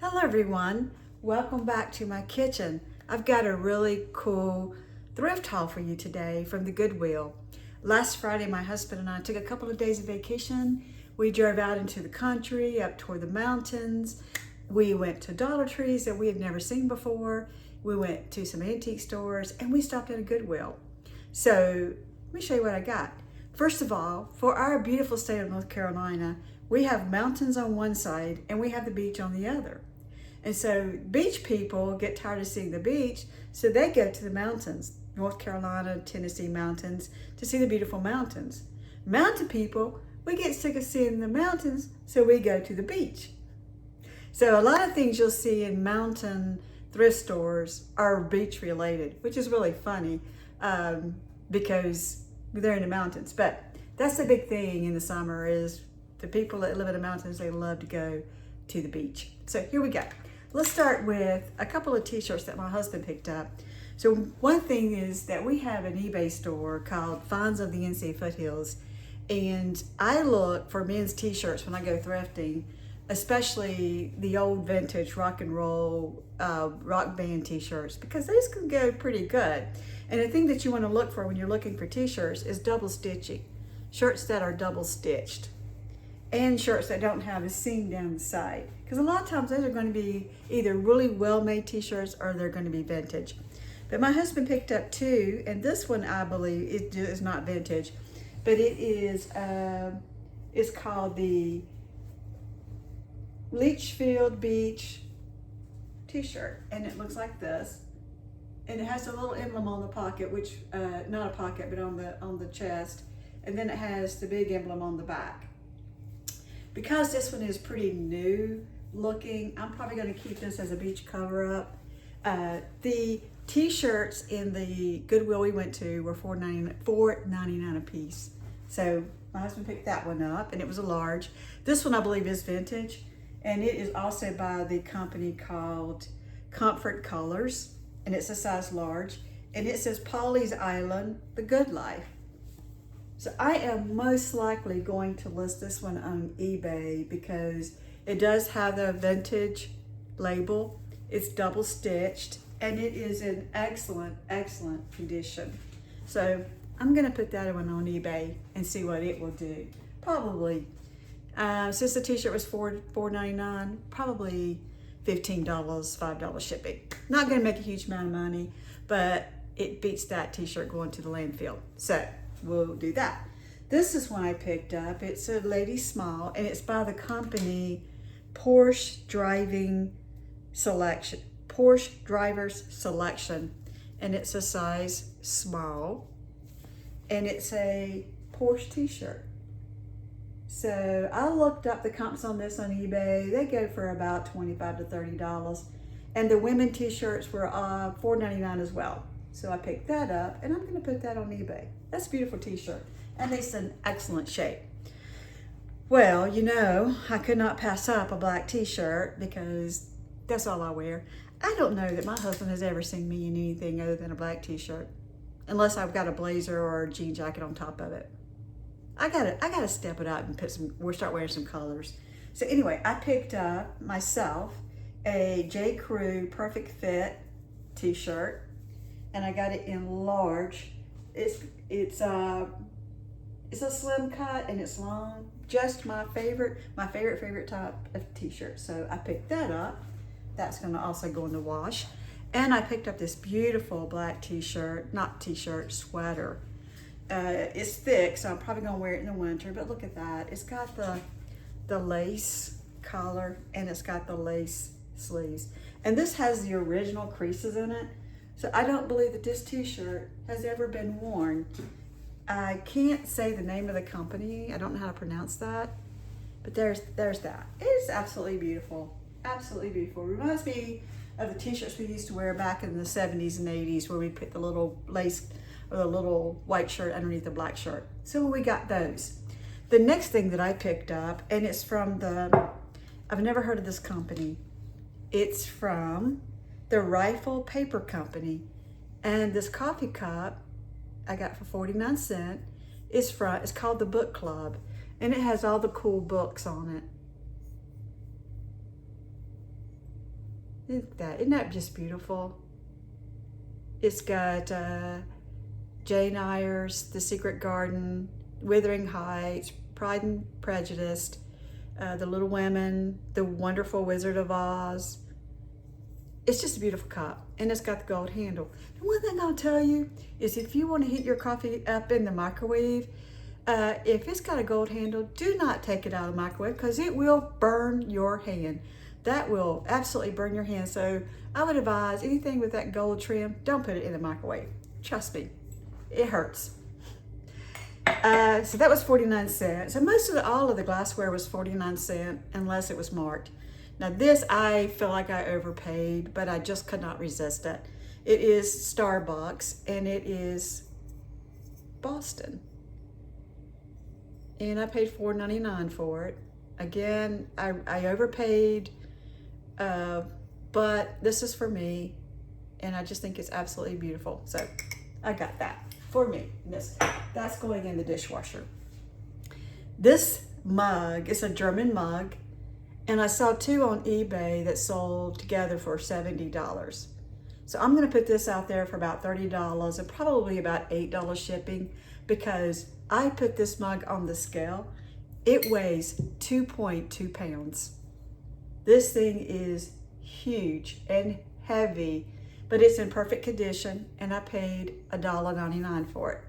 Hello everyone, welcome back to my kitchen. I've got a really cool thrift haul for you today from the Goodwill. Last Friday my husband and I took a couple of days of vacation. We drove out into the country, up toward the mountains. We went to Dollar Trees that we had never seen before. We went to some antique stores and we stopped at a Goodwill. So let me show you what I got. First of all, for our beautiful state of North Carolina, we have mountains on one side and we have the beach on the other. And so beach people get tired of seeing the beach, so they go to the mountains, North Carolina, Tennessee mountains, to see the beautiful mountains. Mountain people, we get sick of seeing the mountains, so we go to the beach. So a lot of things you'll see in mountain thrift stores are beach related, which is really funny because they're in the mountains. But that's the big thing in the summer is the people that live in the mountains, they love to go to the beach. So here we go. Let's start with a couple of t-shirts that my husband picked up. So one thing is that we have an eBay store called Finds of the NC Foothills, and I look for men's t-shirts when I go thrifting, especially the old vintage rock and roll rock band t-shirts, because those can go pretty good. And the thing that you want to look for when you're looking for t-shirts is double stitching, shirts that are double stitched, and shirts that don't have a seam down the side. Because a lot of times those are going to be either really well-made t-shirts or they're going to be vintage. But my husband picked up two, and this one I believe is not vintage, but it is, it's called the Leachfield Beach t-shirt, and it looks like this. And it has a little emblem on the pocket, which, not a pocket, but on the chest. And then it has the big emblem on the back. Because this one is pretty new looking, I'm probably going to keep this as a beach cover up. The t-shirts in the Goodwill we went to were $4.99 a piece. So my husband picked that one up, and it was a large. This one I believe is vintage, and it is also by the company called Comfort Colors, and it's a size large, and it says Pawleys Island, The Good Life. So I am most likely going to list this one on eBay because it does have the vintage label. It's double stitched and it is in excellent, excellent condition. So I'm gonna put that one on eBay and see what it will do. Probably, since the t-shirt was $4.99, probably $15, $5 shipping. Not gonna make a huge amount of money, but it beats that t-shirt going to the landfill. So we'll do that. This is one I picked up. It's a lady small, and it's by the company Porsche Drivers Selection, and it's a size small, and it's a Porsche t-shirt. So I looked up the comps on this on eBay. They go for about $25 to $30, and the women t-shirts were $4.99 as well. So I picked that up, and I'm going to put that on eBay. That's a beautiful t-shirt, and it's in excellent shape. Well, you know, I could not pass up a black t-shirt because that's all I wear. I don't know that my husband has ever seen me in anything other than a black t-shirt, unless I've got a blazer or a jean jacket on top of it. I gotta step it up and start wearing some colors. So anyway, I picked up myself a J. Crew Perfect Fit t-shirt, and I got it in large. It's a slim cut and it's long. Just my favorite type of t-shirt. So I picked that up. That's gonna also go in the wash. And I picked up this beautiful black sweater. It's thick, so I'm probably gonna wear it in the winter, but look at that. It's got the lace collar and it's got the lace sleeves. And this has the original creases in it. So I don't believe that this t-shirt has ever been worn. I can't say the name of the company. I don't know how to pronounce that, but there's that. It is absolutely beautiful, absolutely beautiful. It reminds me of the t-shirts we used to wear back in the 70s and 80s where we put the little lace or the little white shirt underneath the black shirt. So we got those. The next thing that I picked up, and it's from I've never heard of this company. It's from the Rifle Paper Company, and this coffee cup I got for 49 cents. It's called the Book Club, and it has all the cool books on it. Isn't that just beautiful? It's got Jane Eyre's The Secret Garden, Wuthering Heights, Pride and Prejudice, The Little Women, The Wonderful Wizard of Oz. It's just a beautiful cup, and it's got the gold handle. And one thing I'll tell you is if you want to heat your coffee up in the microwave, if it's got a gold handle, do not take it out of the microwave because it will burn your hand. That will absolutely burn your hand. So I would advise anything with that gold trim, don't put it in the microwave. Trust me, it hurts. So that was 49 cents. And all of the glassware was 49 cents unless it was marked. Now this, I feel like I overpaid, but I just could not resist it. It is Starbucks and it is Boston. And I paid $4.99 for it. Again, I overpaid, but this is for me, and I just think it's absolutely beautiful. So I got that for me. That's going in the dishwasher. This mug is a German mug, and I saw two on eBay that sold together for $70. So I'm gonna put this out there for about $30 and probably about $8 shipping, because I put this mug on the scale. It weighs 2.2 pounds. This thing is huge and heavy, but it's in perfect condition, and I paid $1.99 for it.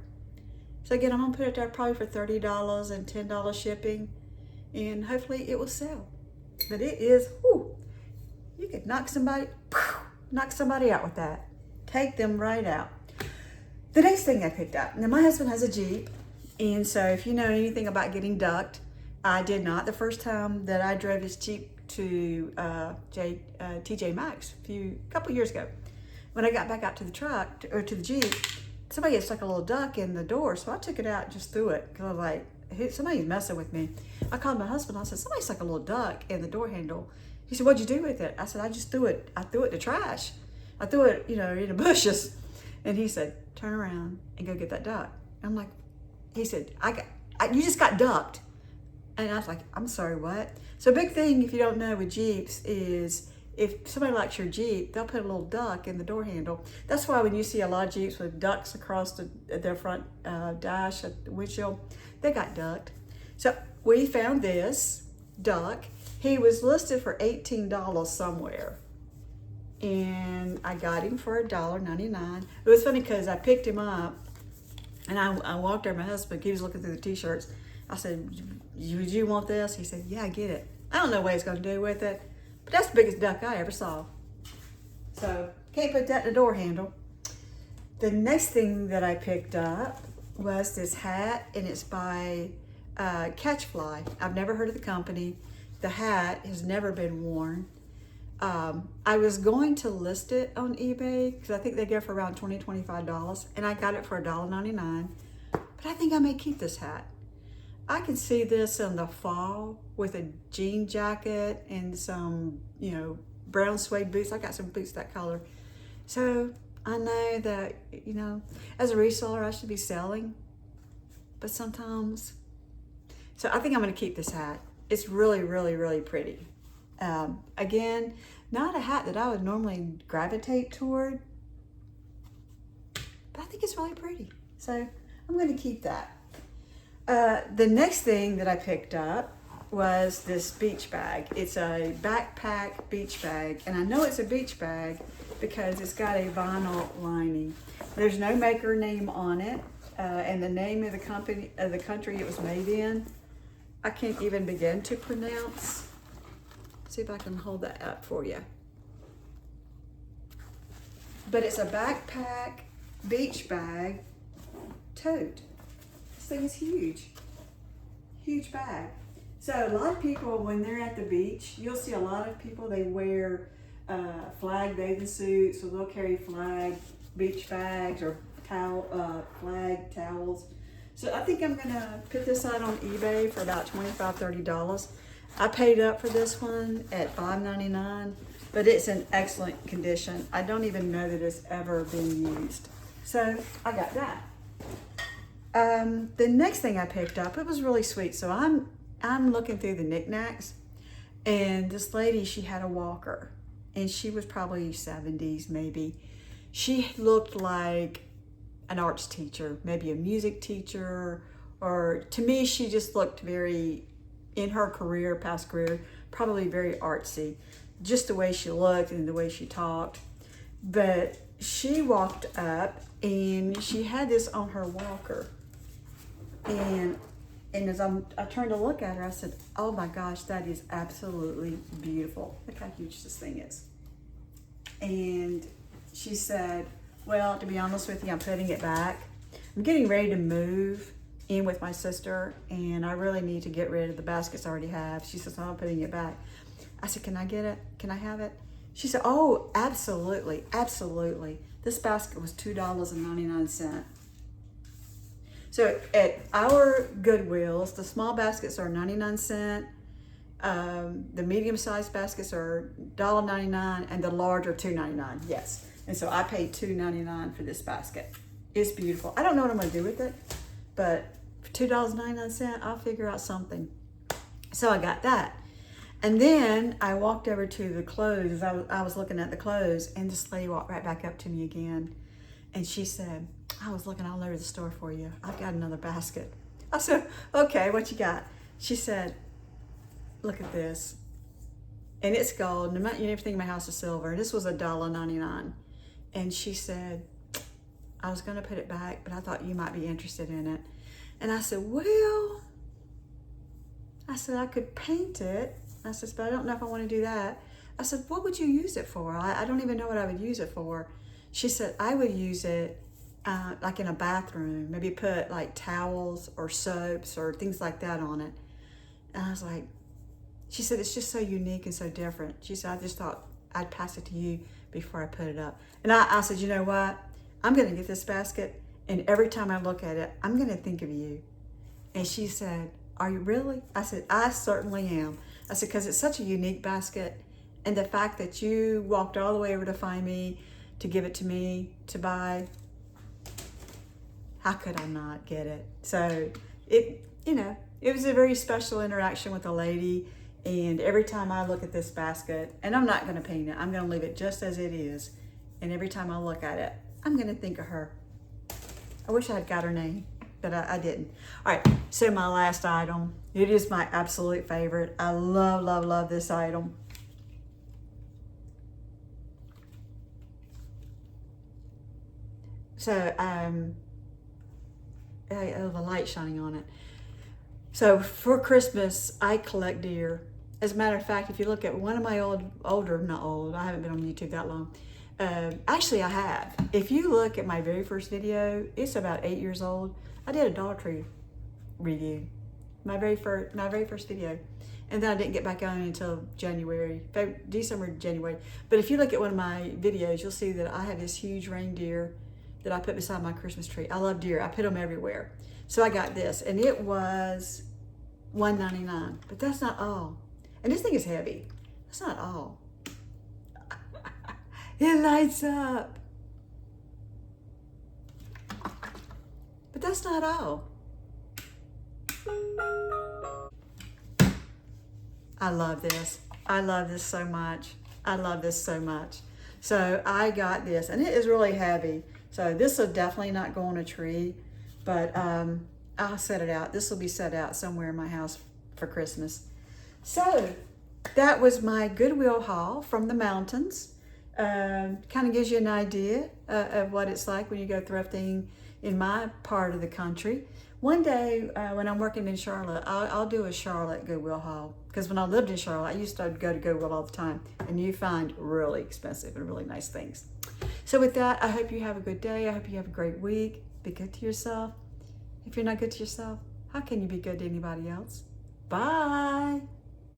So again, I'm gonna put it there probably for $30 and $10 shipping, and hopefully it will sell. But it is, whew, you could knock somebody out with that. Take them right out. The next thing I picked up, now my husband has a Jeep, and so if you know anything about getting ducked, I did not. The first time that I drove his Jeep to TJ Maxx a couple years ago, when I got back out to the truck, or to the Jeep, somebody had stuck a little duck in the door, so I took it out and just threw it, because I was like, somebody's messing with me. I called my husband, I said, somebody stuck a little duck in the door handle. He said, what'd you do with it? I said, I just threw it. I threw it in the trash. I threw it, in the bushes. And he said, turn around and go get that duck. I'm like, he said, you just got ducked. And I was like, I'm sorry, what? So a big thing, if you don't know with Jeeps, is if somebody likes your Jeep, they'll put a little duck in the door handle. That's why when you see a lot of Jeeps with ducks across their front dash, at the windshield, they got ducked. So we found this duck. He was listed for $18 somewhere, and I got him for $1.99. It was funny because I picked him up, and I walked over to my husband. He was looking through the t-shirts. I said, would you want this? He said, yeah, I get it. I don't know what he's going to do with it, but that's the biggest duck I ever saw. So can't put that in the door handle. The next thing that I picked up was this hat, and it's by Catchfly. I've never heard of the company. The hat has never been worn. I was going to list it on eBay because I think they go for around $20, $25, and I got it for $1.99. But I think I may keep this hat. I can see this in the fall with a jean jacket and some, brown suede boots. I got some boots that color. So I know that, as a reseller, I should be selling, but sometimes. So I think I'm going to keep this hat. It's really, really, really pretty. Again, not a hat that I would normally gravitate toward, but I think it's really pretty. So I'm going to keep that. The next thing that I picked up was this beach bag. It's a backpack beach bag, and I know it's a beach bag because it's got a vinyl lining. There's no maker name on it, and the name of the company, of the country it was made in, I can't even begin to pronounce. See if I can hold that up for you. But it's a backpack beach bag tote. This thing is huge. Huge bag. So a lot of people, when they're at the beach, you'll see a lot of people, they wear flag bathing suits, or they'll carry flag beach bags or flag towels. So I think I'm gonna put this out on eBay for about $25, $30. I paid up for this one at $5.99, but it's in excellent condition. I don't even know that it's ever been used. So I got that. The next thing I picked up, it was really sweet. So I'm looking through the knickknacks, and this lady, she had a walker, and she was probably 70s maybe. She looked like an arts teacher, maybe a music teacher, or to me, she just looked very, in her career, past career, probably very artsy, just the way she looked and the way she talked. But she walked up and she had this on her walker. And as I turned to look at her, I said, oh my gosh, that is absolutely beautiful. Look how huge this thing is. And she said, well, to be honest with you, I'm putting it back. I'm getting ready to move in with my sister, and I really need to get rid of the baskets I already have. She says, I'm putting it back. I said, can I get it? Can I have it? She said, oh, absolutely, absolutely. This basket was $2.99. So at our Goodwills, the small baskets are 99¢. The medium-sized baskets are $1.99, and the large are $2.99. Yes. And so I paid $2.99 for this basket. It's beautiful. I don't know what I'm going to do with it, but for $2.99, I'll figure out something. So I got that. And then I walked over to the clothes. I was looking at the clothes, and this lady walked right back up to me again. And she said, I was looking all over the store for you. I've got another basket. I said, okay, what you got? She said, look at this. And it's gold. And everything in my house is silver. This was $1.99. And she said, I was going to put it back, but I thought you might be interested in it. And I said, well, I could paint it. I said, but I don't know if I want to do that. I said, what would you use it for? I don't even know what I would use it for. She said, I would use it like in a bathroom, maybe put like towels or soaps or things like that on it. And I was like, she said, it's just so unique and so different. She said, I just thought I'd pass it to you before I put it up. And I said, you know what? I'm going to get this basket, and every time I look at it, I'm going to think of you. And she said, are you really? I said, I certainly am. I said, because it's such a unique basket, and the fact that you walked all the way over to find me, to give it to me, to buy, how could I not get it? So it was a very special interaction with a lady, and every time I look at this basket, and I'm not going to paint it, I'm going to leave it just as it is, and every time I look at it, I'm going to think of her. I wish I had got her name, but I didn't. All right, so my last item. It is my absolute favorite. I love, love, love this item. So, the light shining on it. So for Christmas, I collect deer. As a matter of fact, if you look at one of my not old, I haven't been on YouTube that long. Actually, I have. If you look at my very first video, it's about 8 years old. I did a Dollar Tree review, my very first video, and then I didn't get back on until December, January. But if you look at one of my videos, you'll see that I have this huge reindeer that I put beside my Christmas tree. I love deer. I put them everywhere. So I got this, and it was $1.99. But that's not all. And this thing is heavy. That's not all. It lights up. But that's not all. I love this. I love this so much. I love this so much. So I got this, and it is really heavy. So this will definitely not go on a tree, but I'll set it out. This will be set out somewhere in my house for Christmas. So that was my Goodwill haul from the mountains. Kind of gives you an idea of what it's like when you go thrifting in my part of the country. One day when I'm working in Charlotte, I'll do a Charlotte Goodwill haul, because when I lived in Charlotte, I used to go to Goodwill all the time, and you find really expensive and really nice things. So with that, I hope you have a good day. I hope you have a great week. Be good to yourself. If you're not good to yourself, how can you be good to anybody else? Bye.